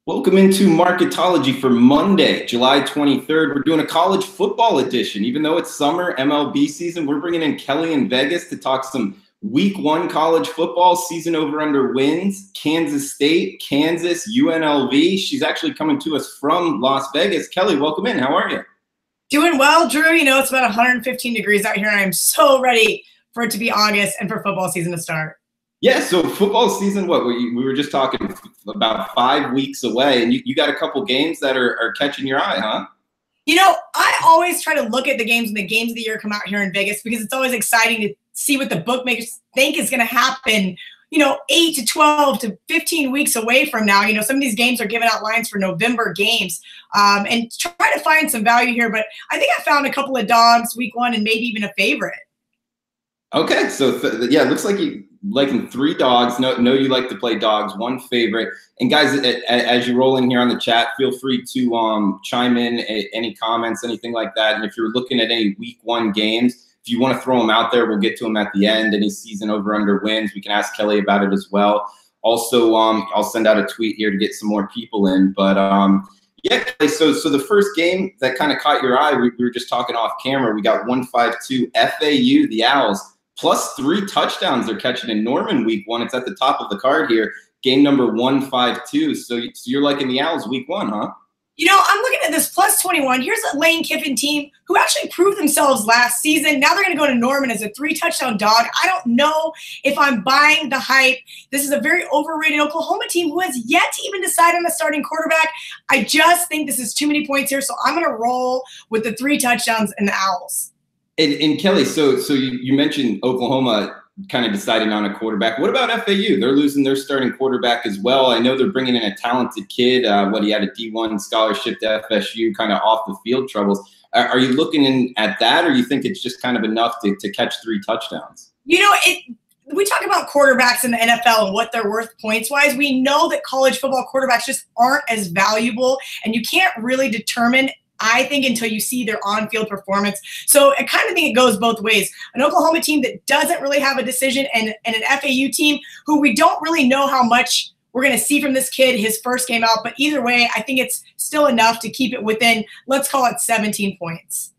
Welcome into Marketology for Monday, July 23rd. We're doing a college football edition. Even though it's summer MLB season, we're bringing in Kelly in Vegas to talk some week one college football, season over under wins, Kansas State, Kansas, UNLV. She's actually coming to us from Las Vegas. Kelly, welcome in. How are you? Doing well, Drew. You know, it's about 115 degrees out here, and I'm so ready for it to be August and for football season to start. Yeah, so football season, we were just talking about 5 weeks away, and you got a couple games that are catching your eye, huh? You know, I always try to look at the games when the games of the year come out here in Vegas because it's always exciting to see what the bookmakers think is going to happen, 8 to 12 to 15 weeks away from now. You know, some of these games are giving out lines for November games and try to find some value here. But I think I found a couple of dogs week one and maybe even a favorite. Okay, so yeah, it looks like you liking 3 dogs. Know you like to play dogs. 1 favorite. And guys, as you roll in here on the chat, feel free to chime in any comments, anything like that. And if you're looking at any week 1 games, if you want to throw them out there, we'll get to them at the end. Any season over under wins, we can ask Kelly about it as well. Also, I'll send out a tweet here to get some more people in. But yeah, so the first game that kind of caught your eye, we were just talking off camera. We got 152 FAU, the Owls. Plus 3 touchdowns they're catching in Norman week 1. It's at the top of the card here. Game number 152. So you're liking the Owls week 1, huh? You know, I'm looking at this plus 21. Here's a Lane Kiffin team who actually proved themselves last season. Now they're going to go to Norman as a 3-touchdown dog. I don't know if I'm buying the hype. This is a very overrated Oklahoma team who has yet to even decide on a starting quarterback. I just think this is too many points here, so I'm going to roll with the 3 touchdowns and the Owls. And Kelly, so you mentioned Oklahoma kind of deciding on a quarterback. What about FAU? They're losing their starting quarterback as well. I know they're bringing in a talented kid. He had a D1 scholarship to FSU, kind of off the field troubles. Are you looking in at that, or you think it's just kind of enough to catch 3 touchdowns? You know, we talk about quarterbacks in the NFL and what they're worth points-wise. We know that college football quarterbacks just aren't as valuable, and you can't really determine, I think, until you see their on-field performance. So I kind of think it goes both ways. An Oklahoma team that doesn't really have a decision and an FAU team who we don't really know how much we're going to see from this kid his first game out. But either way, I think it's still enough to keep it within, let's call it 17 points.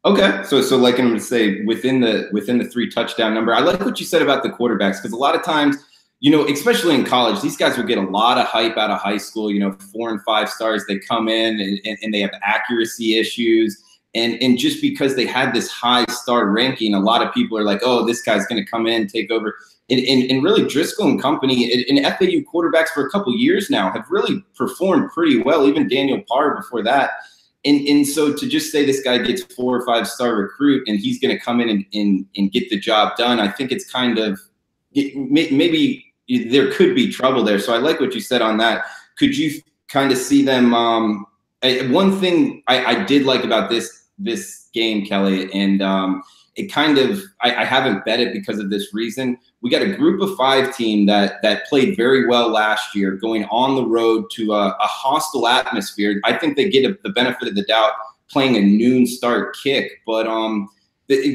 Okay, so like I'm going to say within the 3 touchdown number. I like what you said about the quarterbacks, because a lot of times, especially in college, these guys will get a lot of hype out of high school. 4 and 5 stars, they come in and they have accuracy issues. And just because they had this high star ranking, a lot of people are like, oh, this guy's going to come in, take over. And really, Driscoll and company and FAU quarterbacks for a couple years now have really performed pretty well, even Daniel Parr before that. And so to just say this guy gets 4 or 5 star recruit and he's going to come in and get the job done, I think it's kind of maybe – there could be trouble there. So I like what you said on that. Could you kind of see them? One thing I did like about this game, Kelly, and it kind of, I haven't bet it because of this reason. We got a group of 5 team that played very well last year, going on the road to a hostile atmosphere. I think they get the benefit of the doubt playing a noon start kick, but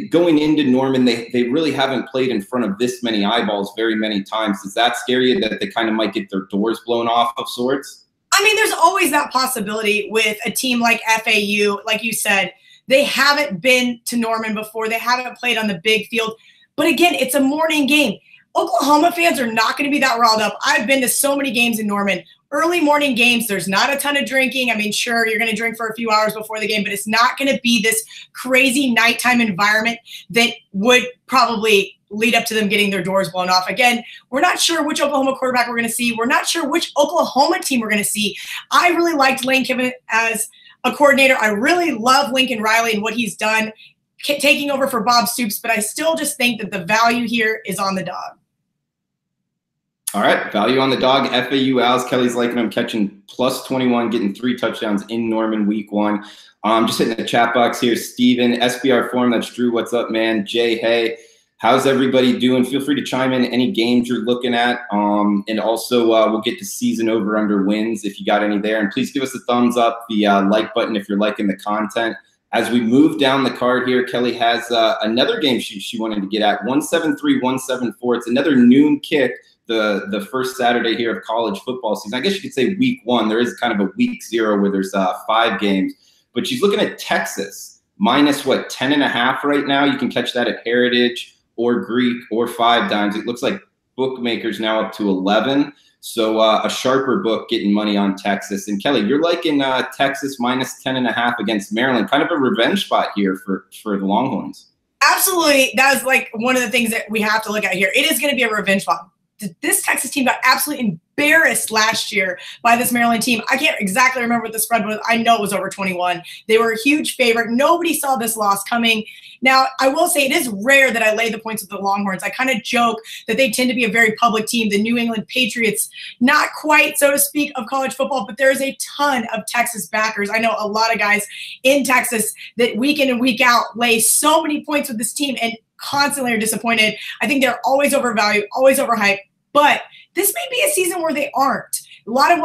going into Norman, they really haven't played in front of this many eyeballs very many times. Does that scare you that they kind of might get their doors blown off of sorts? I mean, there's always that possibility with a team like FAU. Like you said, they haven't been to Norman before. They haven't played on the big field. But again, it's a morning game. Oklahoma fans are not going to be that riled up. I've been to so many games in Norman. Early morning games, there's not a ton of drinking. I mean, sure, you're going to drink for a few hours before the game, but it's not going to be this crazy nighttime environment that would probably lead up to them getting their doors blown off. Again, we're not sure which Oklahoma quarterback we're going to see. We're not sure which Oklahoma team we're going to see. I really liked Lane Kiffin as a coordinator. I really love Lincoln Riley and what he's done taking over for Bob Stoops, but I still just think that the value here is on the dog. All right, value on the dog. FAU Owls. Kelly's liking them, catching plus 21, getting 3 touchdowns in Norman week 1. Just hitting the chat box here. Steven, SBR Forum, that's Drew. What's up, man? Jay, hey, how's everybody doing? Feel free to chime in any games you're looking at. And also, we'll get to season over under wins if you got any there. And please give us a thumbs up, the like button if you're liking the content. As we move down the card here, Kelly has another game she wanted to get at, 173-174. It's another noon kick. the first Saturday here of college football season. I guess you could say week 1. There is kind of a week 0 where there's 5 games. But she's looking at Texas minus, what, 10.5 right now. You can catch that at Heritage or Greek or 5 dimes. It looks like bookmakers now up to 11. So a sharper book getting money on Texas. And Kelly, you're liking Texas minus 10.5 against Maryland. Kind of a revenge spot here for the Longhorns. Absolutely. That was like one of the things that we have to look at here. It is going to be a revenge spot. This Texas team got absolutely embarrassed last year by this Maryland team. I can't exactly remember what the spread was. I know it was over 21. They were a huge favorite. Nobody saw this loss coming. Now, I will say it is rare that I lay the points with the Longhorns. I kind of joke that they tend to be a very public team. The New England Patriots, not quite, so to speak, of college football, but there is a ton of Texas backers. I know a lot of guys in Texas that week in and week out lay so many points with this team and constantly are disappointed. I think they're always overvalued, always overhyped. But this may be a season where they aren't. A lot of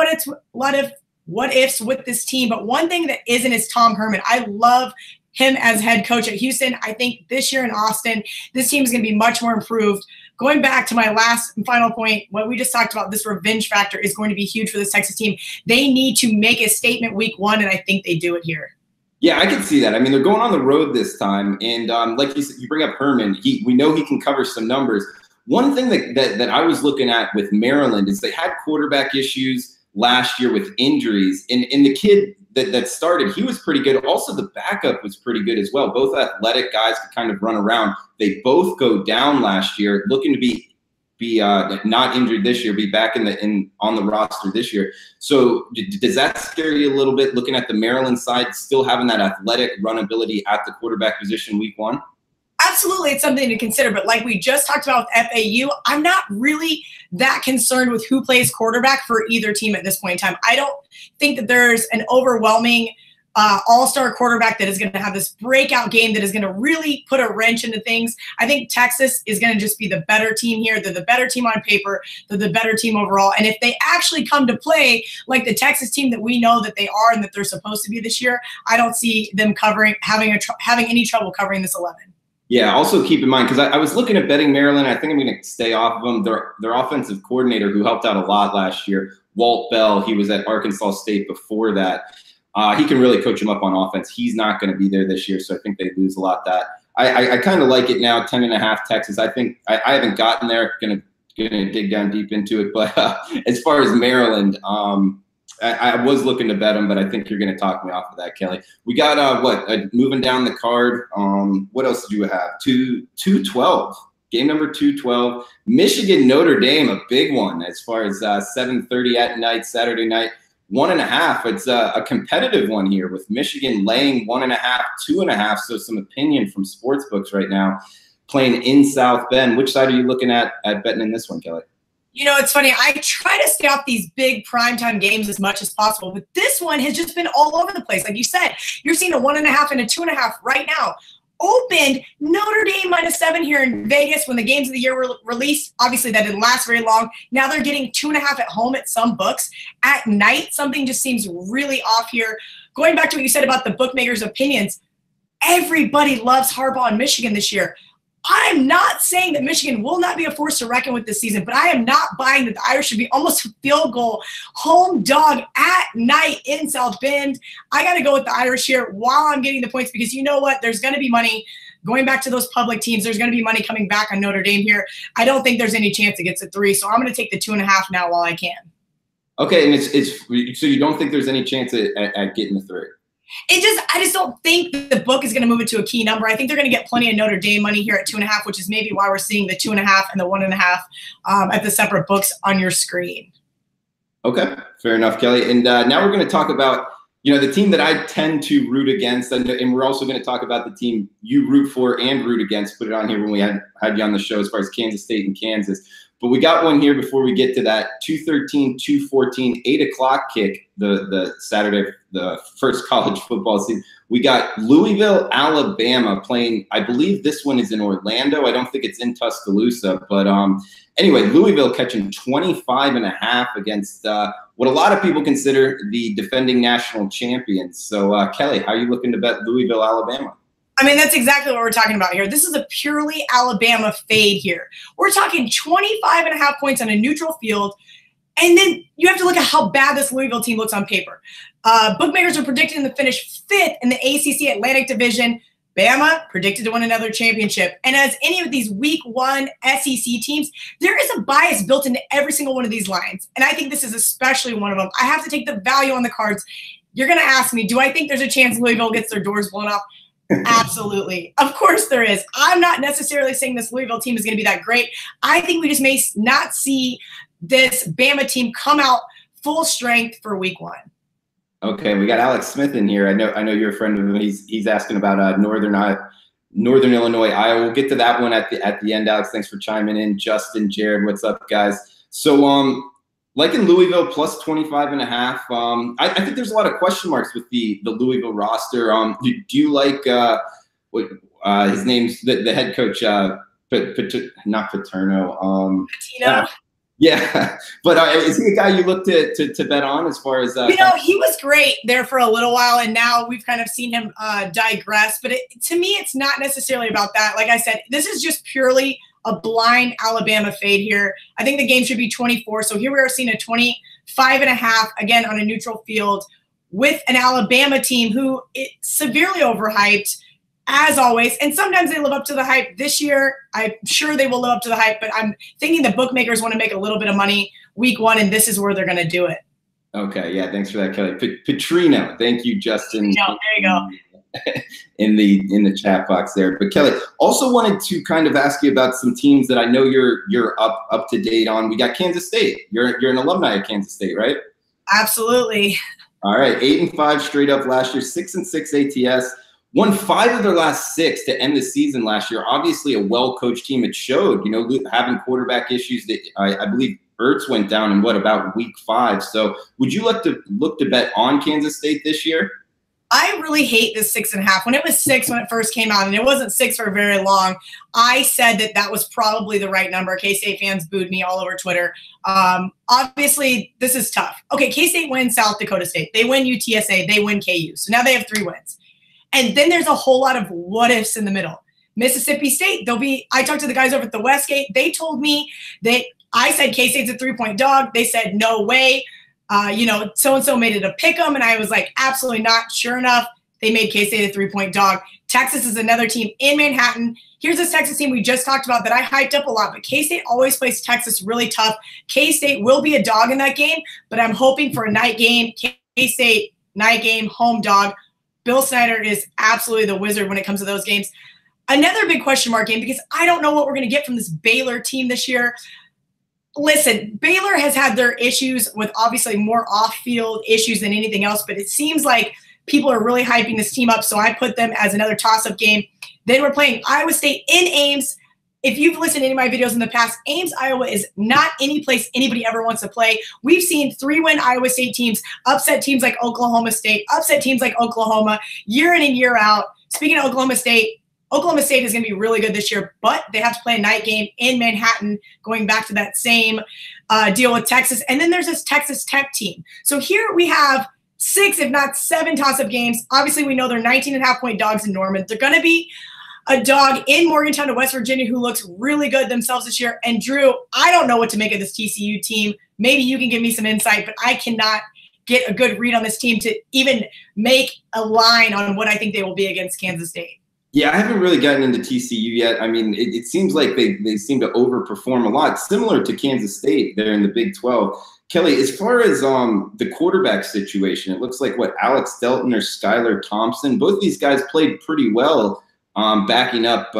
what ifs with this team. But one thing that isn't is Tom Herman. I love him as head coach at Houston. I think this year in Austin, this team is going to be much more improved. Going back to my last and final point, what we just talked about, this revenge factor is going to be huge for this Texas team. They need to make a statement week 1, and I think they do it here. Yeah, I can see that. I mean, they're going on the road this time. And like you said, you bring up Herman. We know he can cover some numbers. One thing that I was looking at with Maryland is they had quarterback issues last year with injuries. And the kid that started, he was pretty good. Also, the backup was pretty good as well. Both athletic guys could kind of run around. They both go down last year, looking to be not injured this year, be back on the roster this year. So does that scare you a little bit, looking at the Maryland side, still having that athletic run ability at the quarterback position week 1? Absolutely, it's something to consider. But like we just talked about with FAU, I'm not really that concerned with who plays quarterback for either team at this point in time. I don't think that there's an overwhelming all-star quarterback that is going to have this breakout game that is going to really put a wrench into things. I think Texas is going to just be the better team here. They're the better team on paper. They're the better team overall. And if they actually come to play like the Texas team that we know that they are and that they're supposed to be this year, I don't see them having any trouble covering this 11. Yeah, also keep in mind, because I was looking at betting Maryland. I think I'm going to stay off of them. Their offensive coordinator, who helped out a lot last year, Walt Bell, he was at Arkansas State before that. He can really coach them up on offense. He's not going to be there this year, so I think they lose a lot that. I kind of like it now, 10.5 Texas. I think I haven't gotten there. Going to dig down deep into it. But as far as Maryland, I was looking to bet them, but I think you're going to talk me off of that, Kelly. We got moving down the card. What else did you have? 212. Game number 212. Michigan Notre Dame, a big one as far as 7:30 at night, Saturday night. 1.5. It's a competitive one here with Michigan laying 1.5, 2.5. So some opinion from sportsbooks right now, playing in South Bend. Which side are you looking at betting in this one, Kelly? You know, it's funny. I try to stay off these big primetime games as much as possible, but this one has just been all over the place. Like you said, you're seeing a 1.5 and a 2.5 right now. Opened Notre Dame -7 here in Vegas when the games of the year were released. Obviously, that didn't last very long. Now they're getting 2.5 at home at some books. At night, something just seems really off here. Going back to what you said about the bookmakers' opinions, everybody loves Harbaugh in Michigan this year. I'm not saying that Michigan will not be a force to reckon with this season, but I am not buying that the Irish should be almost a field goal home dog at night in South Bend. I got to go with the Irish here while I'm getting the points because you know what? There's going to be money going back to those public teams. There's going to be money coming back on Notre Dame here. I don't think there's any chance it gets a 3, so I'm going to take the 2.5 now while I can. Okay, and it's so you don't think there's any chance at getting the 3? I just don't think that the book is going to move it to a key number. I think they're going to get plenty of Notre Dame money here at 2.5, which is maybe why we're seeing the 2.5 and the 1.5 at the separate books on your screen. Okay, fair enough, Kelly. And now we're going to talk about, the team that I tend to root against, and we're also going to talk about the team you root for and root against. Put it on here when we had you on the show as far as Kansas State and Kansas. But we got one here before we get to that 2:13, 2:14, 8 o'clock kick, the Saturday, the first college football season. We got Louisville, Alabama playing. I believe this one is in Orlando. I don't think it's in Tuscaloosa. But anyway, Louisville catching 25.5 against what a lot of people consider the defending national champions. So, Kelly, how are you looking to bet Louisville, Alabama? I mean, that's exactly what we're talking about here. This is a purely Alabama fade here. We're talking 25.5 points on a neutral field. And then you have to look at how bad this Louisville team looks on paper. Bookmakers are predicting to finish 5th in the ACC Atlantic Division. Bama predicted to win another championship. And as any of these week 1 SEC teams, there is a bias built into every single one of these lines. And I think this is especially one of them. I have to take the value on the cards. You're going to ask me, do I think there's a chance Louisville gets their doors blown off? Absolutely. Of course there is. I'm not necessarily saying this Louisville team is going to be that great. I think we just may not see this Bama team come out full strength for week 1. Okay, we got Alex Smith in here. I know you're a friend of him. He's asking about Northern Illinois, Iowa. We'll get to that one at the end. Alex, thanks for chiming in. Justin, Jared, what's up, guys? So like in Louisville, plus 25.5. I think there's a lot of question marks with the Louisville roster. Do you like what his name's the head coach? Not Paterno. Patino. Yeah, but is he a guy you look to bet on as far as? He was great there for a little while, and now we've kind of seen him digress. But to me, it's not necessarily about that. Like I said, this is just purely a blind Alabama fade here. I think the game should be 24. So here we are seeing a 25.5 again on a neutral field with an Alabama team who is severely overhyped. As always, and sometimes they live up to the hype. This year, I'm sure they will live up to the hype, but I'm thinking the bookmakers want to make a little bit of money week 1, and this is where they're going to do it. Okay, yeah, thanks for that, Kelly. Petrino, thank you, Justin. There you go. in the chat box there. But Kelly, also wanted to kind of ask you about some teams that I know you're up to date on. We got Kansas State. You're an alumni of Kansas State, right? Absolutely. All right, 8-5 straight up last year, 6-6 ATS. Won 5 of their last 6 to end the season last year. Obviously, a well-coached team. It showed, having quarterback issues. That I believe Ertz went down in about week 5. So, would you look to bet on Kansas State this year? I really hate this 6.5. When it was 6 when it first came out, and it wasn't 6 for very long, I said that was probably the right number. K-State fans booed me all over Twitter. Obviously, this is tough. Okay, K-State wins South Dakota State. They win UTSA. They win KU. So now they have 3 wins. And then there's a whole lot of what ifs in the middle. Mississippi State, I talked to the guys over at the Westgate. They told me that I said K-State's a 3-point dog. They said, no way. So-and-so made it a pick 'em. And I was like, absolutely not. Sure enough, they made K-State a 3-point dog. Texas is another team in Manhattan. Here's this Texas team we just talked about that I hyped up a lot, but K-State always plays Texas really tough. K-State will be a dog in that game, but I'm hoping for a night game. K-State, night game, home dog. Bill Snyder is absolutely the wizard when it comes to those games. Another big question mark game because I don't know what we're going to get from this Baylor team this year. Listen, Baylor has had their issues with obviously more off-field issues than anything else, but it seems like people are really hyping this team up, so I put them as another toss-up game. Then we're playing Iowa State in Ames. If you've listened to any of my videos in the past, Ames, Iowa is not any place anybody ever wants to play. We've seen 3-win Iowa State teams upset teams like Oklahoma State, upset teams like Oklahoma year in and year out. Speaking of Oklahoma State is going to be really good this year, but they have to play a night game in Manhattan, going back to that same deal with Texas. And then there's this Texas Tech team. So here we have 6, if not 7 toss-up games. Obviously, we know they're 19.5-point dogs in Norman. They're going to be a dog in Morgantown to West Virginia who looks really good themselves this year. And Drew, I don't know what to make of this TCU team. Maybe you can give me some insight, but I cannot get a good read on this team to even make a line on what I think they will be against Kansas State. Yeah, I haven't really gotten into TCU yet. I mean, it seems like they seem to overperform a lot, similar to Kansas State there in the Big 12. Kelly, as far as the quarterback situation, it looks like Alex Delton or Skylar Thompson, both these guys played pretty well backing up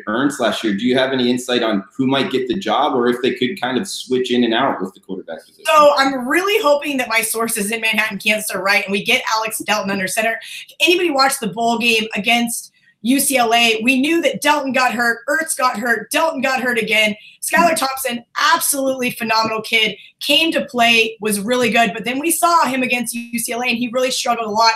Ernst last year. Do you have any insight on who might get the job or if they could kind of switch in and out with the quarterback position? So I'm really hoping that my sources in Manhattan, Kansas are right and we get Alex Delton under center. If anybody watched the bowl game against UCLA, we knew that Delton got hurt, Ertz got hurt, Delton got hurt again. Skylar Thompson, absolutely phenomenal kid, came to play, was really good, but then we saw him against UCLA and he really struggled a lot.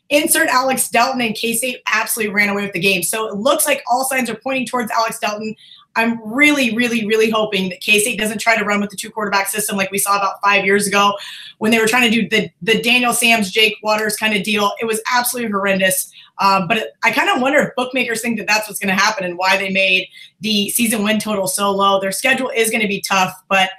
Insert Alex Delton, and K-State absolutely ran away with the game. So it looks like all signs are pointing towards Alex Delton. I'm really, really, really hoping that K-State doesn't try to run with the 2-quarterback system like we saw about 5 years ago when they were trying to do the Daniel Sams, Jake Waters kind of deal. It was absolutely horrendous. But I kind of wonder if bookmakers think that that's what's going to happen and why they made the season win total so low. Their schedule is going to be tough, but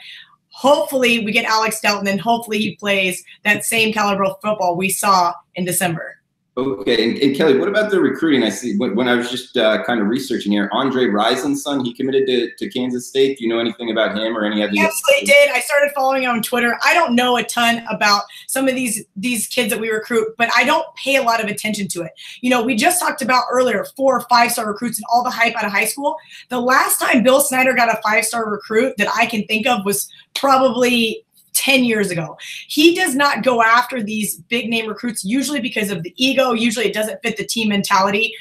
hopefully we get Alex Delton, and hopefully he plays that same caliber of football we saw in December. Okay, and Kelly, what about the recruiting? I see when I was just kind of researching here, Andre Rison's son, he committed to Kansas State. Do you know anything about him or any other? Yes, I did. I started following him on Twitter. I don't know a ton about some of these kids that we recruit, but I don't pay a lot of attention to it. You know, we just talked about earlier 4 or 5-star recruits and all the hype out of high school. The last time Bill Snyder got a 5-star recruit that I can think of was probably 10 years ago. He does not go after these big name recruits, usually because of the ego. Usually it doesn't fit the team mentality.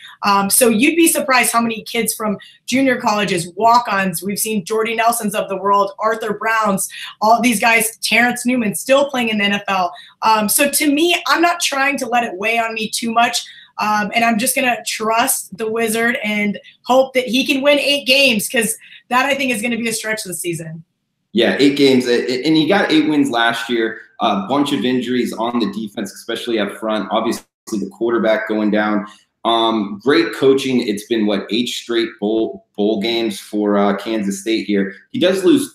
So you'd be surprised how many kids from junior colleges, walk-ons, we've seen Jordy Nelsons of the world, Arthur Browns, all these guys, Terrence Newman still playing in the NFL. So to me, I'm not trying to let it weigh on me too much. And I'm just going to trust the Wizard and hope that he can win 8 games, because that I think is going to be a stretch this season. Yeah, 8 games, and he got 8 wins last year. A bunch of injuries on the defense, especially up front. Obviously, the quarterback going down. Great coaching. It's been, 8 straight bowl games for Kansas State here. He does lose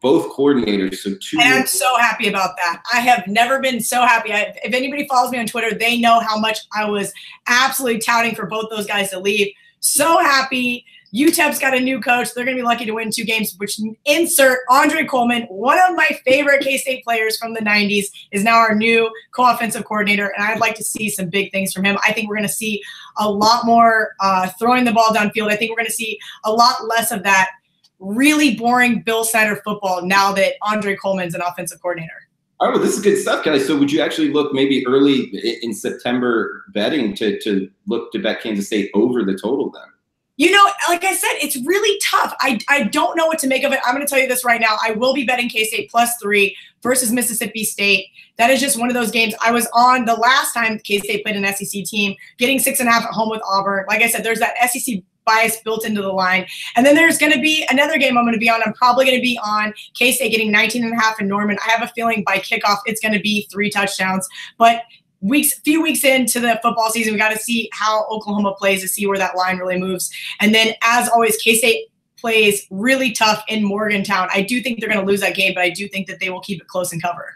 both coordinators, so 2. And I'm so happy about that. I have never been so happy. If anybody follows me on Twitter, they know how much I was absolutely touting for both those guys to leave. So happy. UTEP's got a new coach. They're going to be lucky to win 2 games, which insert Andre Coleman, one of my favorite K-State players from the 90s, is now our new co-offensive coordinator, and I'd like to see some big things from him. I think we're going to see a lot more throwing the ball downfield. I think we're going to see a lot less of that really boring Bill Snyder football now that Andre Coleman's an offensive coordinator. All right, well, this is good stuff, guys. So would you actually look maybe early in September betting to look to bet Kansas State over the total then? You know, like I said, it's really tough. I don't know what to make of it. I'm going to tell you this right now. I will be betting K-State +3 versus Mississippi State. That is just one of those games. I was on the last time K-State played an SEC team, getting 6.5 at home with Auburn. Like I said, there's that SEC bias built into the line. And then there's going to be another game I'm going to be on. I'm probably going to be on K-State getting 19.5 in Norman. I have a feeling by kickoff it's going to be 3 touchdowns. But few weeks into the football season, we got to see how Oklahoma plays to see where that line really moves. And then, as always, K-State plays really tough in Morgantown. I do think they're going to lose that game, but I do think that they will keep it close and cover.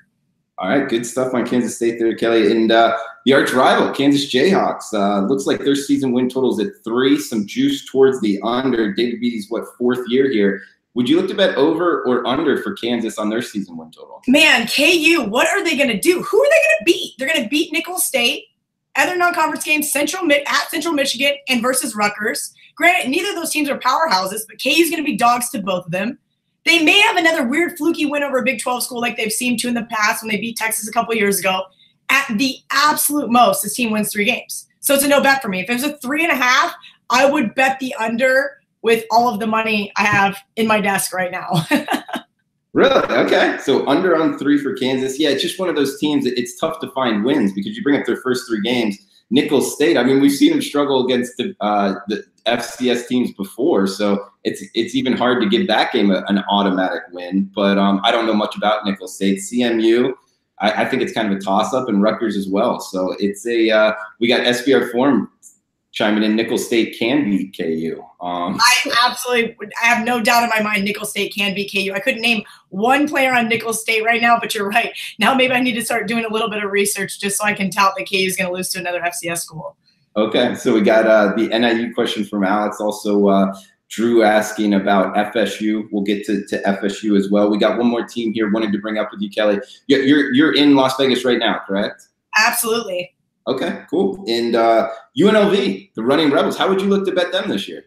All right, good stuff on Kansas State there, Kelly. And the arch rival, Kansas Jayhawks, looks like their season win total is at 3, some juice towards the under. David Beaty's, 4th year here. Would you look to bet over or under for Kansas on their season win total? Man, KU, what are they going to do? Who are they going to beat? They're going to beat Nicholls State, other non-conference games, at Central Michigan and versus Rutgers. Granted, neither of those teams are powerhouses, but KU's going to be dogs to both of them. They may have another weird fluky win over a Big 12 school like they've seemed to in the past when they beat Texas a couple years ago. At the absolute most, this team wins 3 games. So it's a no bet for me. If it was a 3.5, I would bet the under with all of the money I have in my desk right now. Really? Okay. So under on 3 for Kansas. Yeah, it's just one of those teams. It's tough to find wins because you bring up their first 3 games. Nicholls State, I mean, we've seen them struggle against the FCS teams before, so it's even hard to give that game an automatic win. But I don't know much about Nicholls State. CMU, I think it's kind of a toss-up, and Rutgers as well. So it's we got SBR Forum chiming in. Nicholls State can beat KU. I have no doubt in my mind Nicholls State can beat KU. I couldn't name one player on Nicholls State right now, but you're right. Now maybe I need to start doing a little bit of research just so I can tout that KU is going to lose to another FCS school. Okay, so we got the NIU question from Alex. Also, Drew asking about FSU. We'll get to FSU as well. We got one more team here wanted to bring up with you, Kelly. You're in Las Vegas right now, correct? Absolutely. Okay, cool. And UNLV, the Running Rebels, how would you look to bet them this year?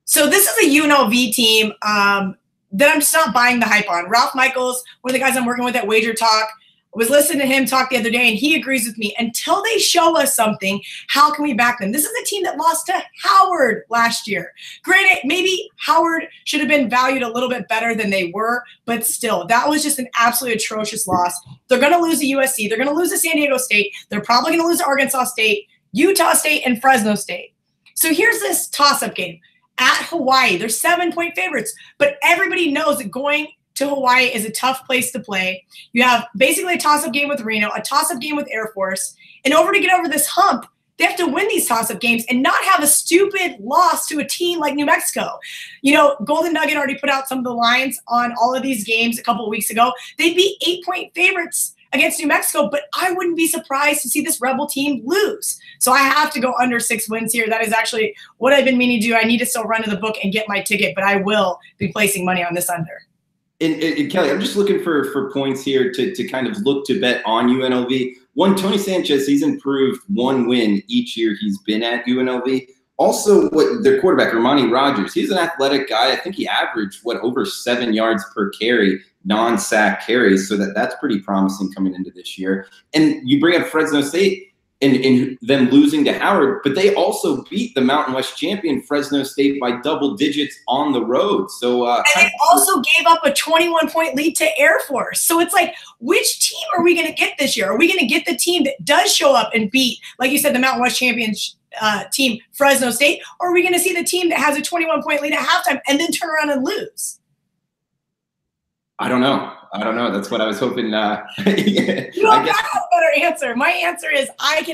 So this is a UNLV team that I'm just not buying the hype on. Ralph Michaels, one of the guys I'm working with at Wager Talk, was listening to him talk the other day, and he agrees with me. Until they show us something, how can we back them? This is a team that lost to Howard last year. Granted, maybe Howard should have been valued a little bit better than they were, but still, that was just an absolutely atrocious loss. They're going to lose to USC. They're going to lose to San Diego State. They're probably going to lose to Arkansas State, Utah State, and Fresno State. So here's this toss-up game. at Hawaii. They're 7-point favorites, but everybody knows that going to Hawaii is a tough place to play. You have basically a toss-up game with Reno, a toss-up game with Air Force. In order to get over this hump, they have to win these toss-up games and not have a stupid loss to a team like New Mexico. You know, Golden Nugget already put out some of the lines on all of these games a couple of weeks ago. They'd be 8-point favorites against New Mexico, but I wouldn't be surprised to see this Rebel team lose. So I have to go under 6 wins here. That is actually what I've been meaning to do. I need to still run to the book and get my ticket, but I will be placing money on this under. And Kelly, I'm just looking for points here to kind of look to bet on UNLV. One, Tony Sanchez, he's improved 1 win each year he's been at UNLV. Also, what their quarterback, Armani Rogers, he's an athletic guy. I think he averaged, over 7 yards per carry, non-sack carries. So that's pretty promising coming into this year. And you bring up Fresno State and them losing to Howard, but they also beat the Mountain West champion Fresno State by double digits on the road. So and they also gave up a 21-point lead to Air Force. So it's like, which team are we going to get this year? Are we going to get the team that does show up and beat, like you said, the Mountain West champions team, Fresno State? Or are we going to see the team that has a 21-point lead at halftime and then turn around and lose? I don't know. That's what I was hoping. Yeah. You don't have a better answer. My answer is I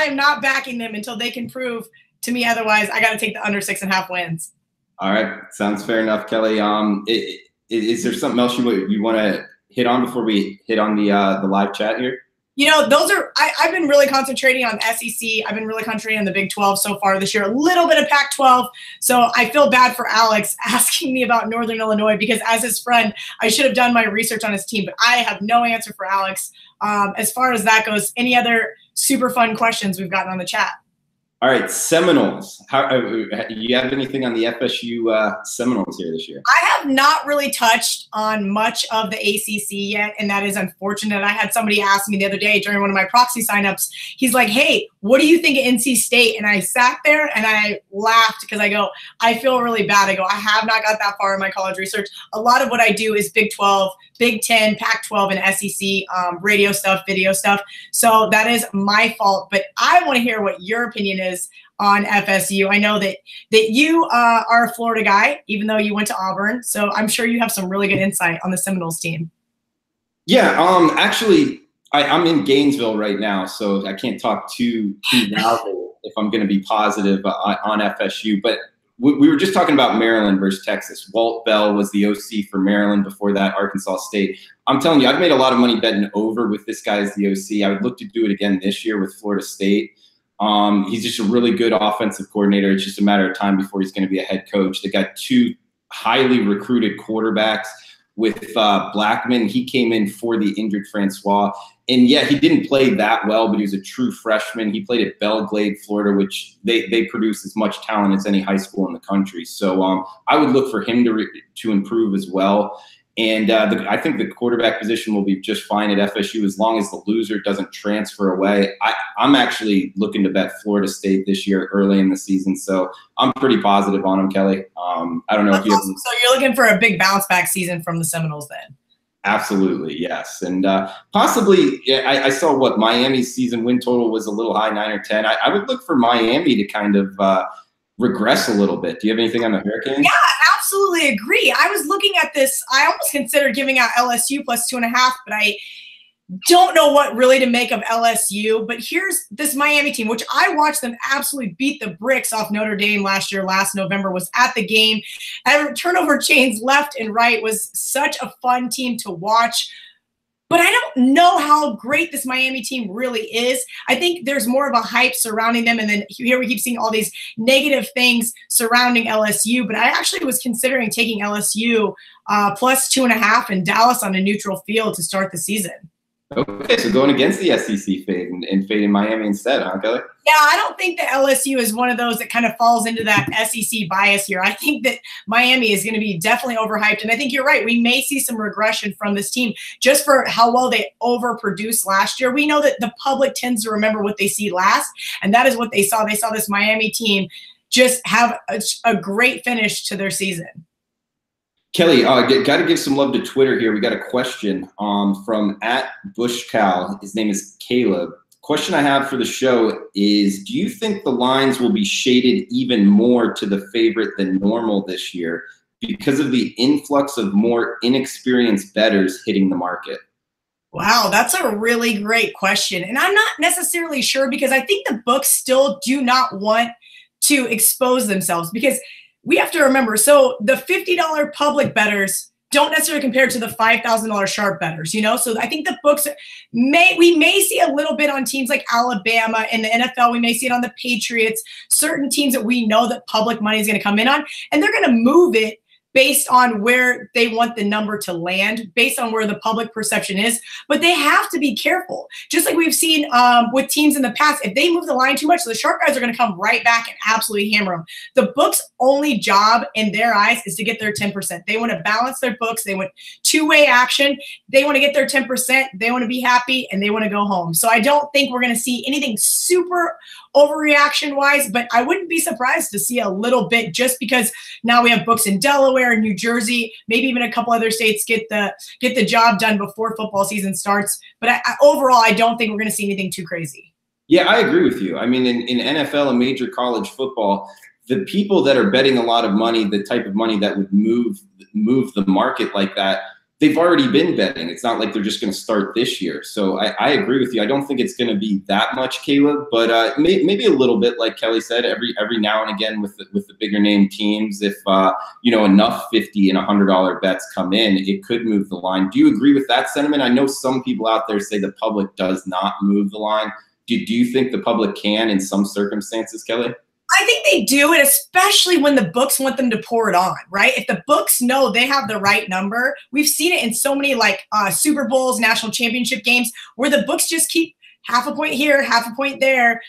am not backing them until they can prove to me otherwise. I got to take the under 6.5 wins. All right. Sounds fair enough, Kelly. Is there something else you want to hit on before we hit on the live chat here? You know, I've been really concentrating on SEC. I've been really concentrating on the Big 12 so far this year, a little bit of Pac-12. So I feel bad for Alex asking me about Northern Illinois because as his friend, I should have done my research on his team, but I have no answer for Alex. As far as that goes, any other super fun questions we've gotten on the chat? All right, Seminoles. Do you have anything on the FSU Seminoles here this year? I have not really touched on much of the ACC yet, and that is unfortunate. I had somebody ask me the other day during one of my proxy signups. He's like, hey, what do you think of NC State? And I sat there and I laughed because I feel really bad. I have not got that far in my college research. A lot of what I do is Big 12, Big 10, Pac-12, and SEC radio stuff, video stuff. So that is my fault. But I want to hear what your opinion is on FSU. I know that you are a Florida guy, even though you went to Auburn. So I'm sure you have some really good insight on the Seminoles team. Yeah, actually, I'm in Gainesville right now, so I can't talk too loudly if I'm going to be positive on FSU. But we were just talking about Maryland versus Texas. Walt Bell was the OC for Maryland. Before that, Arkansas State. I'm telling you, I've made a lot of money betting over with this guy as the OC. I would look to do it again this year with Florida State. He's just a really good offensive coordinator. It's just a matter of time before he's going to be a head coach. They got 2 highly recruited quarterbacks with Blackman. He came in for the injured Francois. And, yeah, he didn't play that well, but he was a true freshman. He played at Belgrade, Florida, which they produce as much talent as any high school in the country. So I would look for him to improve as well. And I think the quarterback position will be just fine at FSU as long as the loser doesn't transfer away. I'm actually looking to bet Florida State this year early in the season, so I'm pretty positive on them, Kelly. I don't know if you have. So you're looking for a big bounce back season from the Seminoles then? Absolutely, yes. And possibly, I saw what Miami's season win total was a little high, 9 or 10. I would look for Miami to kind of regress a little bit. Do you have anything on the Hurricanes? Yeah, absolutely agree. I was looking at this. I almost considered giving out LSU plus 2.5, but I don't know what really to make of LSU. But here's this Miami team, which I watched them absolutely beat the bricks off Notre Dame last November, was at the game. And turnover chains left and right, was such a fun team to watch. But I don't know how great this Miami team really is. I think there's more of a hype surrounding them. And then here we keep seeing all these negative things surrounding LSU. But I actually was considering taking LSU plus 2.5 in Dallas on a neutral field to start the season. Okay, so going against the SEC fade and fading Miami instead, huh, Kelly? Yeah, I don't think that LSU is one of those that kind of falls into that SEC bias here. I think that Miami is going to be definitely overhyped. And I think you're right. We may see some regression from this team just for how well they overproduced last year. We know that the public tends to remember what they see last, and that is what they saw. They saw this Miami team just have a great finish to their season. Kelly, got to give some love to Twitter here. We got a question from @BushCal. His name is Caleb. Question I have for the show is, do you think the lines will be shaded even more to the favorite than normal this year because of the influx of more inexperienced bettors hitting the market? Wow, that's a really great question. And I'm not necessarily sure, because I think the books still do not want to expose themselves, because we have to remember, so the $50 public bettors don't necessarily compare to the $5,000 sharp bettors, you know? So I think the books we may see a little bit on teams like Alabama in the NFL. We may see it on the Patriots, certain teams that we know that public money is going to come in on, and they're going to move it based on where they want the number to land, based on where the public perception is. But they have to be careful. Just like we've seen with teams in the past, if they move the line too much, the sharp guys are going to come right back and absolutely hammer them. The book's only job in their eyes is to get their 10%. They want to balance their books. They want two-way action. They want to get their 10%. They want to be happy, and they want to go home. So I don't think we're going to see anything super overreaction-wise, but I wouldn't be surprised to see a little bit, just because now we have books in Delaware and New Jersey, maybe even a couple other states get the job done before football season starts. But overall, I don't think we're going to see anything too crazy. Yeah, I agree with you. I mean, in NFL and major college football, the people that are betting a lot of money, the type of money that would move the market like that, they've already been betting. It's not like they're just going to start this year. So I agree with you. I don't think it's going to be that much, Caleb, but maybe a little bit, like Kelly said, every now and again with the bigger name teams. If enough $50 and $100 bets come in, it could move the line. Do you agree with that sentiment? I know some people out there say the public does not move the line. Do you think the public can in some circumstances, Kelly? I think they do, and especially when the books want them to pour it on, right? If the books know they have the right number, we've seen it in so many Super Bowls, national championship games, where the books just keep half a point here, half a point there.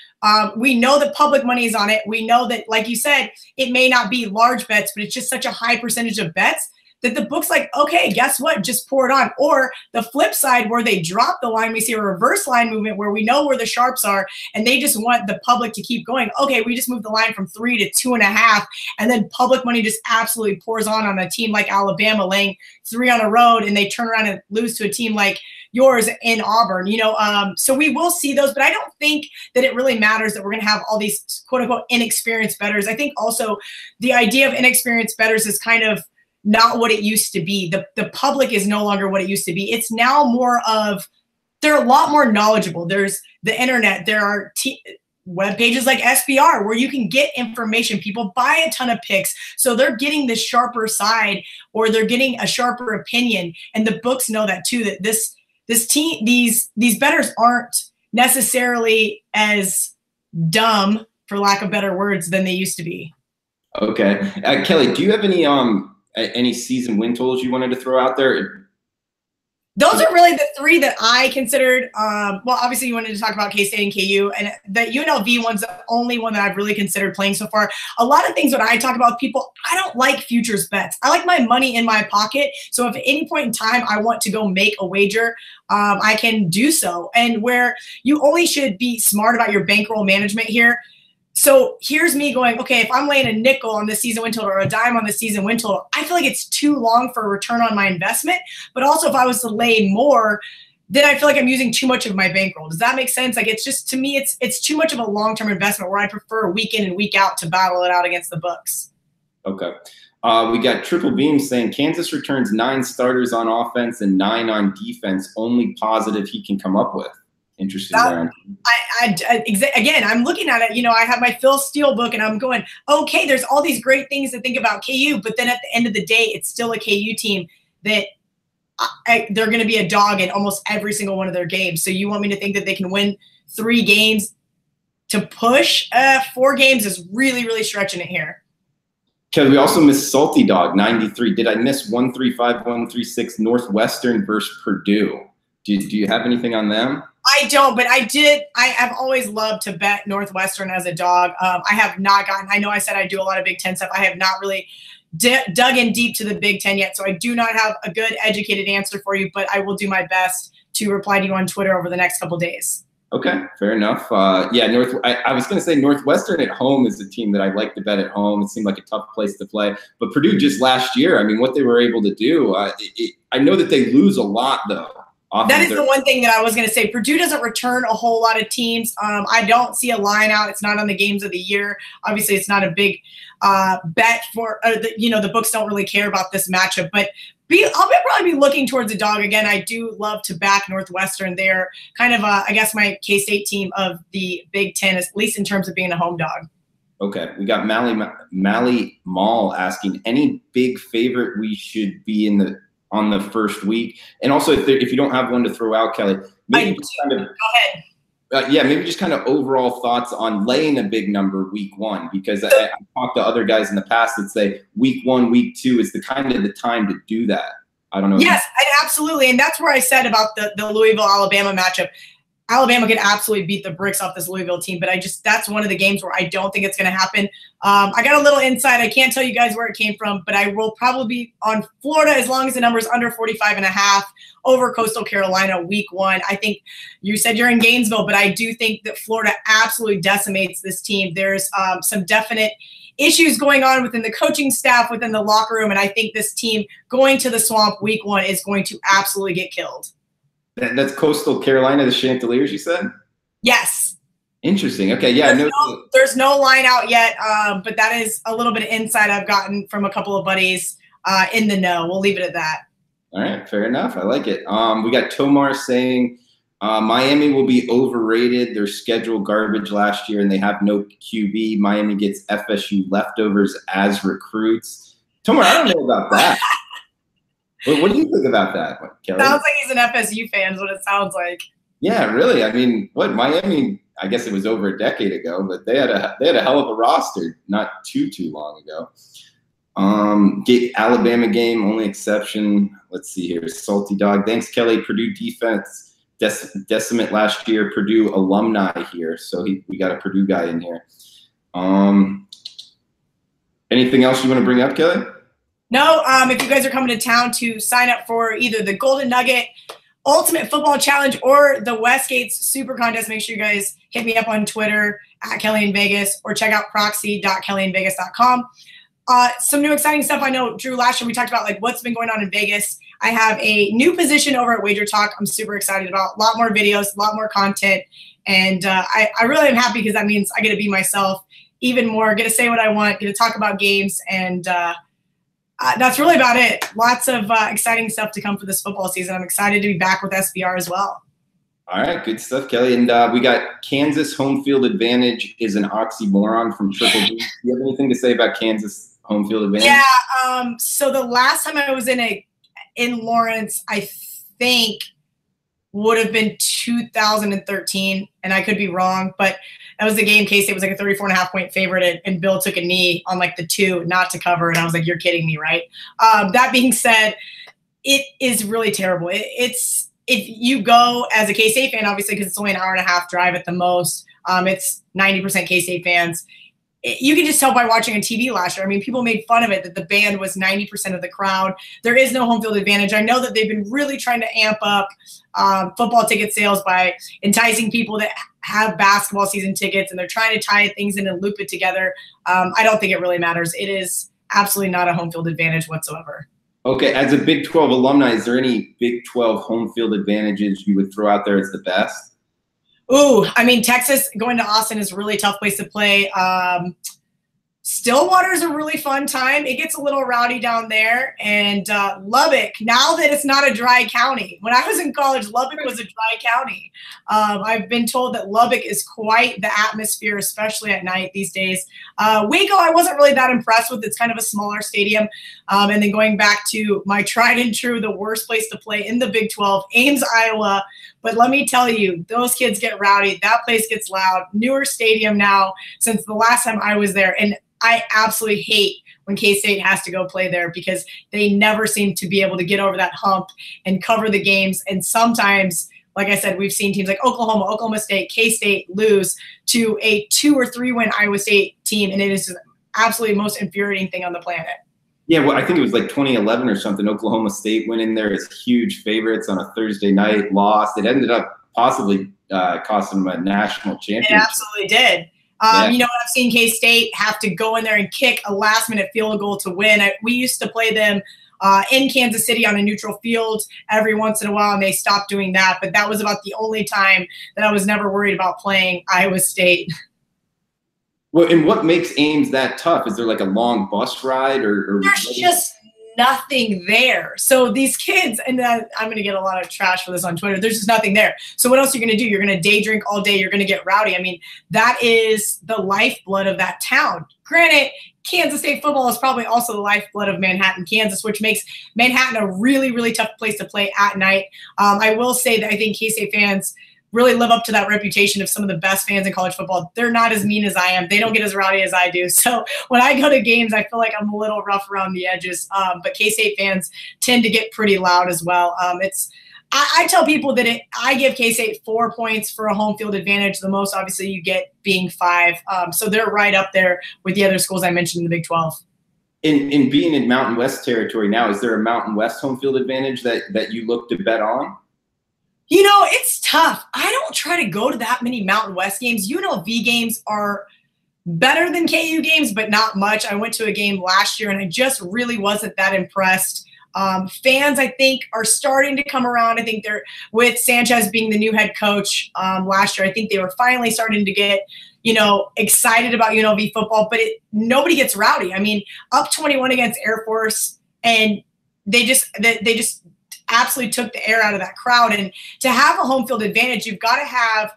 We know that public money is on it. We know that, like you said, it may not be large bets, but it's just such a high percentage of bets that the book's like, okay, guess what? Just pour it on. Or the flip side, where they drop the line, we see a reverse line movement where we know where the sharps are, and they just want the public to keep going. Okay, we just moved the line from 3 to 2.5, and then public money just absolutely pours on a team like Alabama laying 3 on the road, and they turn around and lose to a team like yours in Auburn, so we will see those, but I don't think that it really matters that we're going to have all these quote unquote inexperienced bettors. I think also the idea of inexperienced bettors is kind of not what it used to be. The public is no longer what it used to be. It's now more of, they're a lot more knowledgeable. There's the internet. There are web pages like SBR where you can get information. People buy a ton of picks, so they're getting the sharper side, or they're getting a sharper opinion. And the books know that too, that these bettors aren't necessarily as dumb, for lack of better words, than they used to be. Okay. Kelly, do you have any season win totals you wanted to throw out there? Those are really the three that I considered. Well, obviously you wanted to talk about K-State and KU, and the UNLV one's the only one that I've really considered playing so far. A lot of things when I talk about with people, I don't like futures bets. I like my money in my pocket. So if at any point in time I want to go make a wager, I can do so. And where you only should be smart about your bankroll management here. So here's me going, okay, if I'm laying a nickel on the season win total or a dime on the season win total, I feel like it's too long for a return on my investment. But also if I was to lay more, then I feel like I'm using too much of my bankroll. Does that make sense? Like, it's just, to me, it's too much of a long-term investment, where I prefer week in and week out to battle it out against the books. Okay. We got Triple Beam saying Kansas returns 9 starters on offense and 9 on defense. Only positive he can come up with. Interesting. Again, I'm looking at it, I have my Phil Steele book, and I'm going, okay, there's all these great things to think about KU, but then at the end of the day, it's still a KU team that they're going to be a dog in almost every single one of their games. So you want me to think that they can win 3 games to push? 4 games is really, really stretching it here. Okay, we also missed Salty Dog 93. Did I miss 135, 136 Northwestern versus Purdue? Do you have anything on them? I don't, but I did. I have always loved to bet Northwestern as a dog. I have not gotten, I know I said I do a lot of Big Ten stuff. I have not really dug in deep to the Big Ten yet, so I do not have a good educated answer for you, but I will do my best to reply to you on Twitter over the next couple days. Okay, fair enough. Yeah, I was going to say Northwestern at home is a team that I like to bet at home. It seemed like a tough place to play. But Purdue just last year, I mean, what they were able to do, I know that they lose a lot, though. That is the one thing that I was going to say. Purdue doesn't return a whole lot of teams. I don't see a line out. It's not on the games of the year. Obviously, it's not a big bet for the books don't really care about this matchup. But I'll probably be looking towards a dog again. I do love to back Northwestern. They're kind of I guess my K-State team of the Big Ten, at least in terms of being a home dog. Okay, we got Mally Mall asking any big favorite we should be on the first week, and also if you don't have one to throw out, Kelly, maybe go ahead. Maybe just kind of overall thoughts on laying a big number week one, because I talked to other guys in the past that say week one, week two is the time to do that. I don't know. Yes, absolutely, and that's where I said about the Louisville-Alabama matchup. Alabama could absolutely beat the bricks off this Louisville team, but that's one of the games where I don't think it's going to happen. I got a little insight. I can't tell you guys where it came from, but I will probably be on Florida as long as the number is under 45.5 over Coastal Carolina week one. I think you said you're in Gainesville, but I do think that Florida absolutely decimates this team. There's some definite issues going on within the coaching staff, within the locker room, and I think this team going to the Swamp week one is going to absolutely get killed. That's Coastal Carolina, the Chanticleers, you said? Yes. Interesting. Okay, yeah. There's no line out yet, but that is a little bit of insight I've gotten from a couple of buddies in the know. We'll leave it at that. All right, fair enough. I like it. We got Tomar saying Miami will be overrated. Their schedule garbage last year, and they have no QB. Miami gets FSU leftovers as recruits. Tomar, I don't know about that. What do you think about that, Kelly? Sounds like he's an FSU fan is what it sounds like. Yeah, really. I mean, Miami, I guess it was over a decade ago, but they had a hell of a roster not too long ago. Alabama game, only exception. Let's see here. Salty Dog. Thanks, Kelly. Purdue defense decimate last year. Purdue alumni here. So we got a Purdue guy in here. Anything else you want to bring up, Kelly? No, if you guys are coming to town to sign up for either the Golden Nugget Ultimate Football Challenge or the Westgate's Super Contest, make sure you guys hit me up on Twitter at KellyInVegas or check out proxy.kellyinvegas.com. Some new exciting stuff. I know, Drew, last year we talked about what's been going on in Vegas. I have a new position over at Wager Talk I'm super excited about. A lot more videos, a lot more content, and I really am happy because that means I get to be myself even more, get to say what I want, get to talk about games, and that's really about it. Lots of exciting stuff to come for this football season. I'm excited to be back with SBR as well. All right, good stuff, Kelly. And we got Kansas home field advantage is an oxymoron from Triple D. Do you have anything to say about Kansas home field advantage? Yeah. So the last time I was in Lawrence, I think would have been 2013, and I could be wrong, but that was the game. K-State was like a 34.5-point favorite, and Bill took a knee on the 2 not to cover, and I was like, you're kidding me, right? That being said, it is really terrible. It's if you go as a K-State fan, obviously, because it's only an hour-and-a-half drive at the most, it's 90% K-State fans. You can just tell by watching on TV last year. I mean, people made fun of it that the band was 90% of the crowd. There is no home field advantage. I know that they've been really trying to amp up football ticket sales by enticing people that have basketball season tickets, and they're trying to tie things in and loop it together. I don't think it really matters. It is absolutely not a home field advantage whatsoever. Okay, as a Big 12 alumni, is there any Big 12 home field advantages you would throw out there as the best? Ooh, I mean, Texas going to Austin is a really tough place to play. Stillwater is a really fun time. It gets a little rowdy down there. And Lubbock, now that it's not a dry county. When I was in college, Lubbock was a dry county. I've been told that Lubbock is quite the atmosphere, especially at night these days. Waco, I wasn't really that impressed with. It's kind of a smaller stadium. And then going back to my tried and true, the worst place to play in the Big 12, Ames, Iowa. But let me tell you, those kids get rowdy. That place gets loud. Newer stadium now since the last time I was there. And I absolutely hate when K-State has to go play there because they never seem to be able to get over that hump and cover the games. And sometimes, like I said, we've seen teams like Oklahoma, Oklahoma State, K-State lose to a 2 or 3 win Iowa State team. And it is absolutely the most infuriating thing on the planet. Yeah, well, I think it was 2011 or something. Oklahoma State went in there as huge favorites on a Thursday night, lost. It ended up possibly costing them a national championship. It absolutely did. Yeah. You know, I've seen K-State have to go in there and kick a last-minute field goal to win. We used to play them in Kansas City on a neutral field every once in a while, and they stopped doing that. But that was about the only time that I was never worried about playing Iowa State. Well, and what makes Ames that tough? Is there like a long bus ride, or there's just nothing there. So these kids, and I'm going to get a lot of trash for this on Twitter, there's just nothing there. So what else are you going to do? You're going to day drink all day. You're going to get rowdy. I mean, that is the lifeblood of that town. Granted, Kansas State football is probably also the lifeblood of Manhattan, Kansas, which makes Manhattan a really, really tough place to play at night. I will say that I think K-State fans really live up to that reputation of some of the best fans in college football. They're not as mean as I am. They don't get as rowdy as I do. So when I go to games, I feel like I'm a little rough around the edges. But K-State fans tend to get pretty loud as well. I tell people that I give K-State 4 points for a home field advantage. The most, obviously, you get being 5. So they're right up there with the other schools I mentioned in the Big 12. In being in Mountain West territory now, is there a Mountain West home field advantage that you look to bet on? You know, it's tough. I don't try to go to that many Mountain West games. UNLV games are better than KU games, but not much. I went to a game last year, and I just really wasn't that impressed. Fans, I think, are starting to come around. I think they're, with Sanchez being the new head coach last year, I think they were finally starting to get, excited about UNLV football, but nobody gets rowdy. I mean, up 21 against Air Force, and they just absolutely took the air out of that crowd. And to have a home field advantage, you've got to have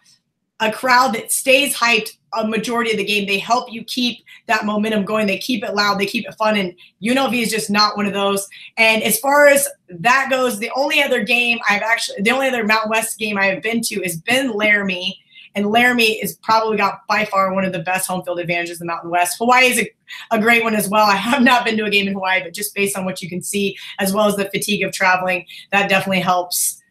a crowd that stays hyped a majority of the game. They help you keep that momentum going. They keep it loud. They keep it fun. And UNLV is just not one of those. And as far as that goes, the only other Mountain West game I have been to has been Laramie. And Laramie is probably got by far one of the best home field advantages in the Mountain West. Hawaii is a great one as well. I have not been to a game in Hawaii, but just based on what you can see, as well as the fatigue of traveling, that definitely helps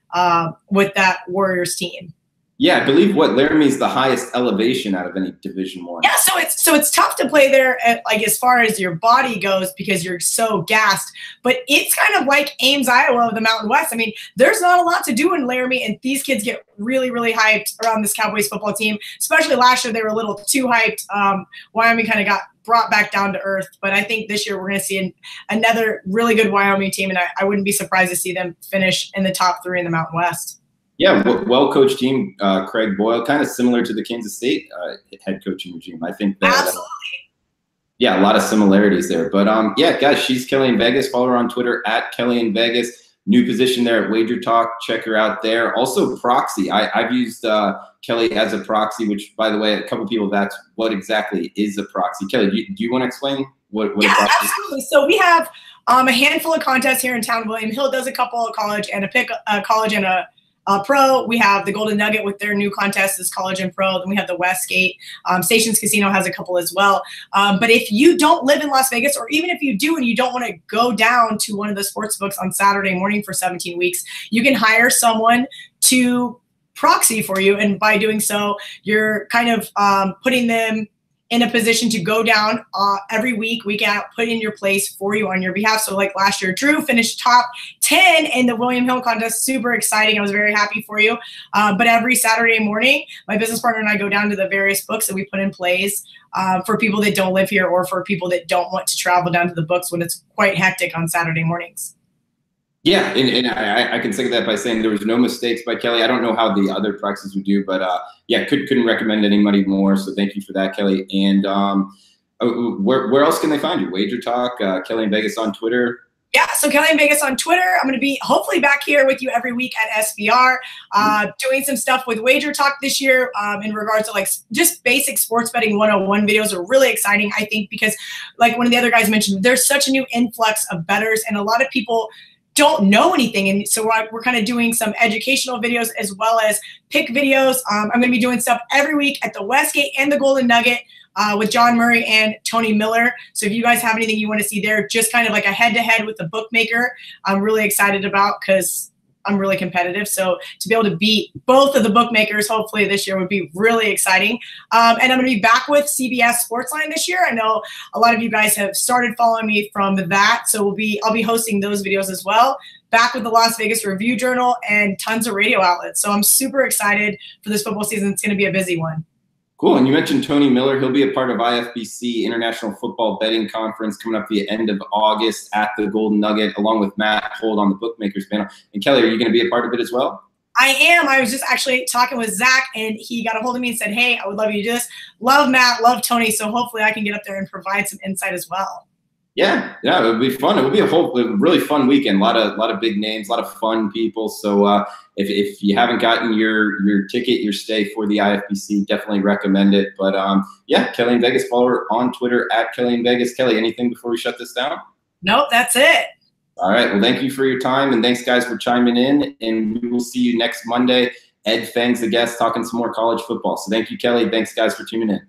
with that Warriors team. Yeah, I believe Laramie is the highest elevation out of any Division I. Yeah, so it's tough to play there, as far as your body goes, because you're so gassed. But it's kind of like Ames, Iowa of the Mountain West. I mean, there's not a lot to do in Laramie, and these kids get really, really hyped around this Cowboys football team. Especially last year, they were a little too hyped. Wyoming kind of got brought back down to earth. But I think this year we're going to see another really good Wyoming team, and I wouldn't be surprised to see them finish in the top 3 in the Mountain West. Yeah, well-coached team, Craig Boyle, kind of similar to the Kansas State head coaching regime. I think that, absolutely. Yeah, a lot of similarities there. But, yeah, guys, she's KellyInVegas. Follow her on Twitter @KellyInVegas. New position there at Wager Talk. Check her out there. Also, proxy. I've used Kelly as a proxy, which, by the way, a couple people have asked what exactly is a proxy. Kelly, do you want to explain what a proxy is? Absolutely. So we have a handful of contests here in town. William Hill does a couple of college and a college and a pro. We have the Golden Nugget with their new contest is college and pro. Then we have the Westgate. Stations Casino has a couple as well. But if you don't live in Las Vegas, or even if you do and you don't want to go down to one of the sports books on Saturday morning for 17 weeks, you can hire someone to proxy for you. And by doing so, you're kind of putting them in a position to go down every week out, put in your place for you on your behalf. So like last year, Drew finished top 10 in the William Hill contest. Super exciting. I was very happy for you. But every Saturday morning, my business partner and I go down to the various books that we put in plays for people that don't live here, or for people that don't want to travel down to the books when it's quite hectic on Saturday mornings. Yeah, and I can say that by saying there was no mistakes by Kelly. I don't know how the other proxies would do, but yeah, couldn't recommend anybody more. So thank you for that, Kelly. And where else can they find you? Wager Talk, KellyInVegas on Twitter. Yeah, so KellyInVegas on Twitter. I'm going to be hopefully back here with you every week at SBR, doing some stuff with Wager Talk this year in regards to like just basic sports betting 101 videos are really exciting, I think, because like one of the other guys mentioned, there's such a new influx of bettors, and a lot of people don't know anything. And so we're kind of doing some educational videos as well as pick videos. I'm going to be doing stuff every week at the Westgate and the Golden Nugget with John Murray and Tony Miller. So if you guys have anything you want to see there, just kind of like a head-to-head with the bookmaker, I'm really excited about, because I'm really competitive. So to be able to beat both of the bookmakers, hopefully this year, would be really exciting. And I'm going to be back with CBS Sportsline this year. I know a lot of you guys have started following me from that. So I'll be hosting those videos as well. Back with the Las Vegas Review Journal and tons of radio outlets. So I'm super excited for this football season. It's going to be a busy one. Cool. And you mentioned Tony Miller. He'll be a part of IFBC International Football Betting Conference coming up the end of August at the Golden Nugget, along with Matt Holt on the Bookmakers panel. And Kelly, are you going to be a part of it as well? I am. I was just actually talking with Zach, and he got a hold of me and said, hey, I would love you to do this. Love Matt, love Tony, so hopefully I can get up there and provide some insight as well. Yeah, it would be fun. It would be a really fun weekend. A lot of big names, a lot of fun people. So if you haven't gotten your ticket, your stay for the IFBC, definitely recommend it. But yeah, Kelly in Vegas, follow her on Twitter at Kelly in Vegas. Kelly, anything before we shut this down? Nope, that's it. All right. Well, thank you for your time, and thanks guys for chiming in. And we will see you next Monday. Ed Feng's the guest, talking some more college football. So thank you, Kelly. Thanks guys for tuning in.